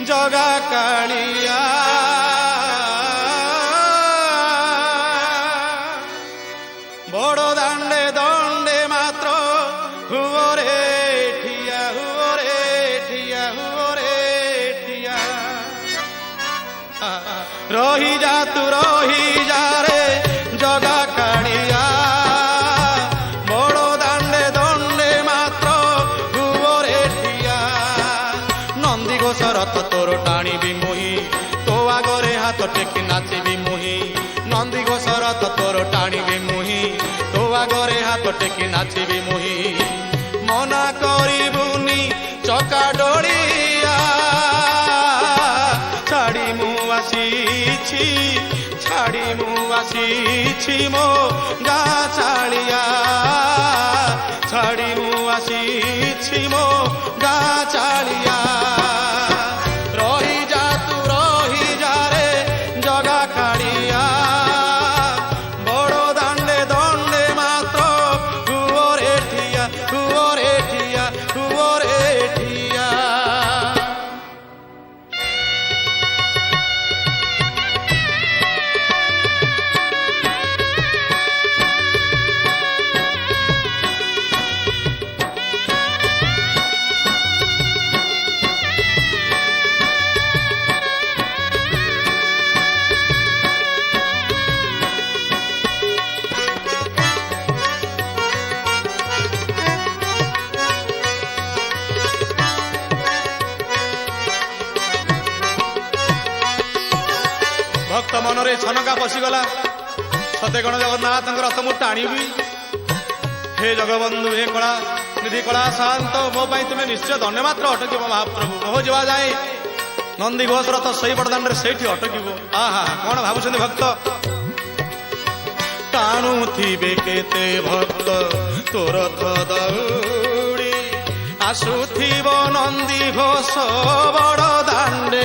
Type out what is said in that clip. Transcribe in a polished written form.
जगा कालिया बड़ दांडे दंडे मात्र हुओ रे ठिया हुओ रे ठिया हुओ रे ठिया रही जा तू रही जा रे जगा कालिया बड़ दांडे दंडे मात्र हुओ रे ठिया नंदी घोष रथ तोर टाणी मुही तो आगरे हाथ टेकी नाचिबी मुही नंदी घोष रथ तोर टाणी मुही तो आगरे हाथ टेकी नाचिबी मुही मना करिबुनी चका डोलिया छाड़ी मु आसीछि छाड़ी मु आसीछि मो गा चालिया छाड़ी मु आसीछि मो गा चालिया रही जा तू रही जा रे जगा कालिया बड़ दांडे दंडे मात्र हुओ रे ठिया हुओ रे ठिया हुओ रे ठिया। भक्त मनरे छनका पशिगला सते गण जगन्नाथ रथ मु टाणीबी हे जगबंधु हे कला निधि कला शांत मो पाई तुम्हें निश्चय धन्यवाद अटकिब महाप्रभु मोह जवा जाए नंदी घोष रथ सही बड़दान से अटकिब आहा कौन भावुं भक्त टाणुथिबे केते भक्त तो रथ दौड़ी आसुथिब नंदी घोष बड़ दांडे